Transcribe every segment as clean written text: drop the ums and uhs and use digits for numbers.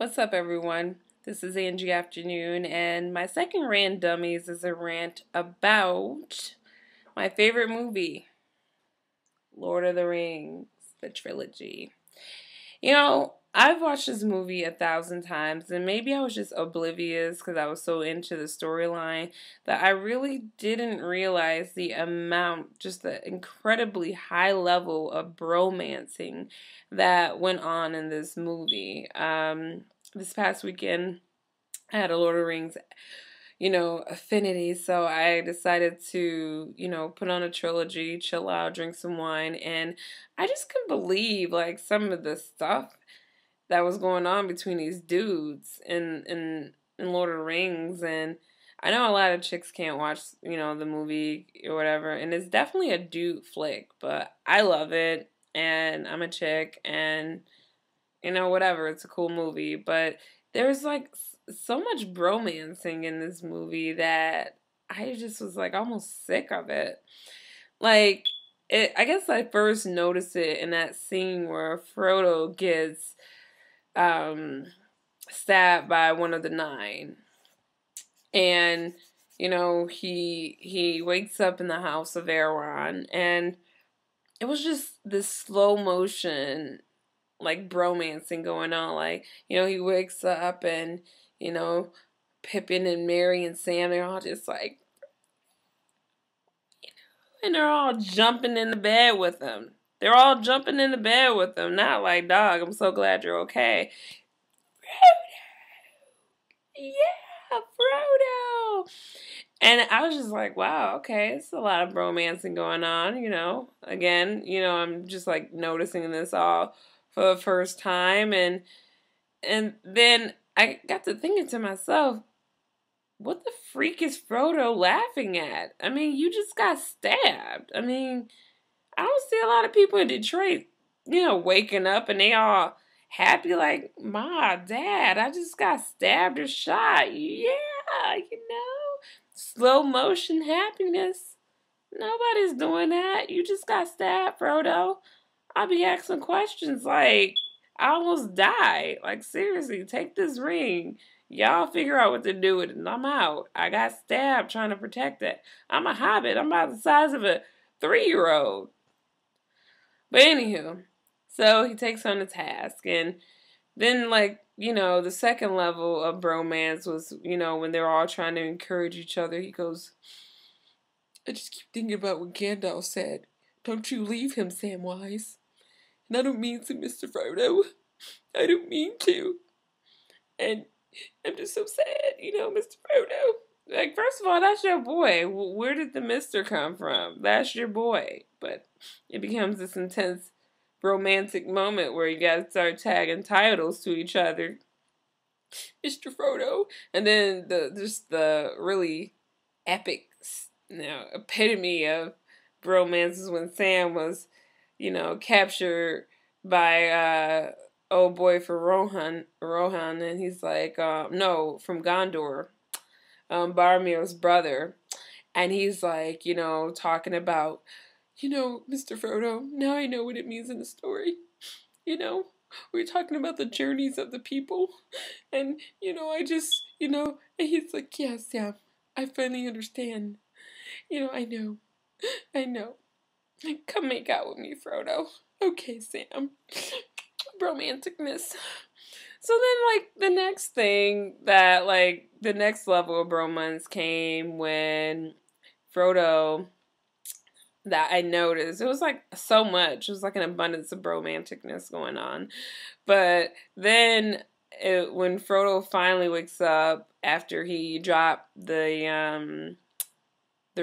What's up, everyone? This is Angie Afternoon, and my second Randummies is a rant about my favorite movie, Lord of the Rings, the trilogy. I've watched this movie 1,000 times, and maybe I was just oblivious because I was so into the storyline that I really didn't realize the amount, just the incredibly high level of BroMancing that went on in this movie. This past weekend, I had a Lord of the Rings, affinity, so I decided to, put on a trilogy, chill out, drink some wine, and I just couldn't believe, some of the stuff that was going on between these dudes in Lord of the Rings. And I know a lot of chicks can't watch, the movie or whatever, and it's definitely a dude flick, but I love it, and I'm a chick, and whatever, it's a cool movie. But there's so much bromancing in this movie that I just was almost sick of it. I guess I first noticed it in that scene where Frodo gets stabbed by one of the nine, and he wakes up in the house of Aragorn, and it was just this slow motion bromancing going on. He wakes up and, Pippin and Merry and Sam, they're all just and they're all jumping in the bed with him. They're all jumping in the bed with him. Not like, dog, I'm so glad you're okay. Frodo! Yeah, Frodo! And I was just like, wow, okay, it's a lot of bromancing going on, Again, I'm just noticing this all for the first time, and then I got to thinking to myself, what the freak is Frodo laughing at? I mean, you just got stabbed. I mean, I don't see a lot of people in Detroit, waking up and they all happy like, Ma, Dad, I just got stabbed or shot. Yeah, slow motion happiness. Nobody's doing that. You just got stabbed, Frodo. I'll be asking questions I almost died. Seriously, take this ring. Y'all figure out what to do with it, and I'm out. I got stabbed trying to protect it. I'm a hobbit. I'm about the size of a 3-year-old. But anywho, so he takes on the task, and then the second level of bromance was, when they're all trying to encourage each other. He goes, I just keep thinking about what Gandalf said. Don't you leave him, Samwise. And I don't mean to, Mr. Frodo. I don't mean to. And I'm just so sad, Mr. Frodo. First of all, that's your boy. Where did the Mister come from? That's your boy. But it becomes this intense romantic moment where you guys start tagging titles to each other. Mr. Frodo. And then the really epic, epitome of bromance is when Sam was, captured by old boy for Rohan, and he's no, from Gondor, Boromir's brother, and he's talking about, Mr. Frodo, now I know what it means in the story, we're talking about the journeys of the people, and, I just, and he's like, yeah, Sam, I finally understand, I know, come make out with me, Frodo. Okay, Sam. Bromanticness. So then, the next thing that, the next level of bromance came when Frodo, that I noticed, it was, so much. It was, an abundance of bromanticness going on. But then, when Frodo finally wakes up after he dropped the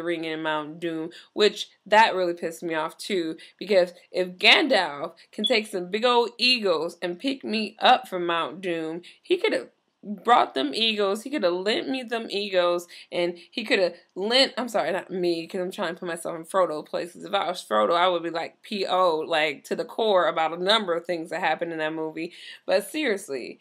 ring in Mount Doom, which that really pissed me off too, because if Gandalf can take some big old eagles and pick me up from Mount Doom, he could have brought them eagles, he could have lent me them eagles, and he could have lent, I'm sorry, not me, because I'm trying to put myself in Frodo places. If I was Frodo, I would be P.O., to the core about a number of things that happened in that movie. But seriously,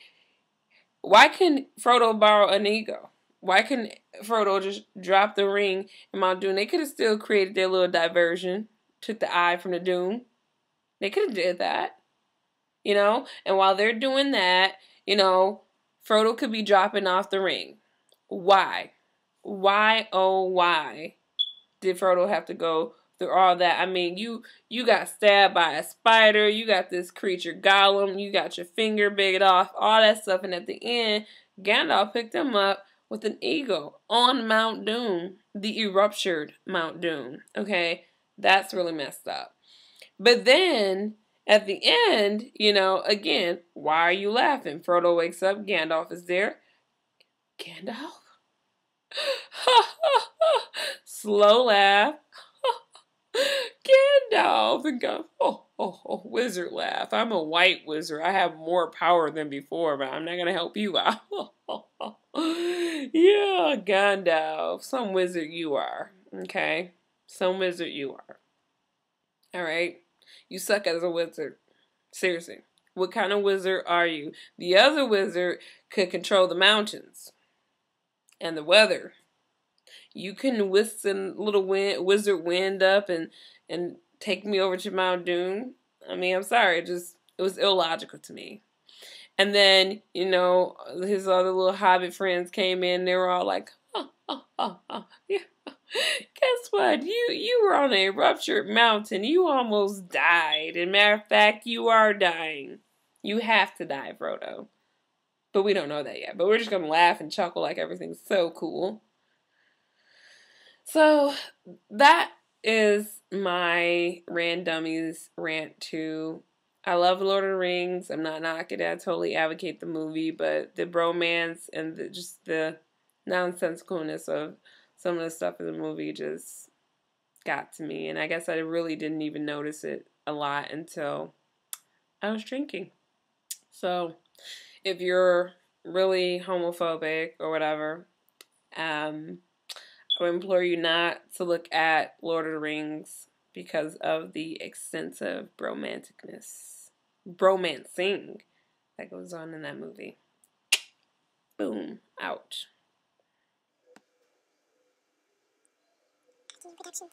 why couldn't Frodo borrow an eagle? Why couldn't Frodo just drop the ring in Mount Doom? They could have still created their little diversion, took the eye from the Doom. They could have did that, And while they're doing that, Frodo could be dropping off the ring. Why? Why, oh, why did Frodo have to go through all that? I mean, you got stabbed by a spider, you got this creature Gollum, you got your finger bit off, all that stuff, and at the end, Gandalf picked him up with an eagle on Mount Doom, the eruptured Mount Doom. Okay, that's really messed up. But then, at the end, you know, again, why are you laughing? Frodo wakes up, Gandalf is there. Gandalf? Slow laugh. Gandalf and go, oh, wizard laugh. I'm a white wizard. I have more power than before, but I'm not going to help you out. Yeah, Gandalf. Some wizard you are. Okay? Some wizard you are. Alright? You suck as a wizard. Seriously. What kind of wizard are you? The other wizard could control the mountains and the weather. You can whisk a little wizard wind up and take me over to Mount Doom. I mean, I'm sorry, it was illogical to me. And then, you know, his other little hobbit friends came in, they were all like, yeah. Guess what? You were on a ruptured mountain. You almost died. And matter of fact, you are dying. You have to die, Frodo. But we don't know that yet. But we're just going to laugh and chuckle like everything's so cool. So that is my Randummies Rant 2. I love Lord of the Rings. I'm not knocking it. I totally advocate the movie, but the bromance and just the nonsensicalness of some of the stuff in the movie just got to me. And I guess I really didn't even notice it a lot until I was drinking. So if you're really homophobic or whatever, I would implore you not to look at Lord of the Rings because of the extensive BroMancing that goes on in that movie. Boom. Out. Productions.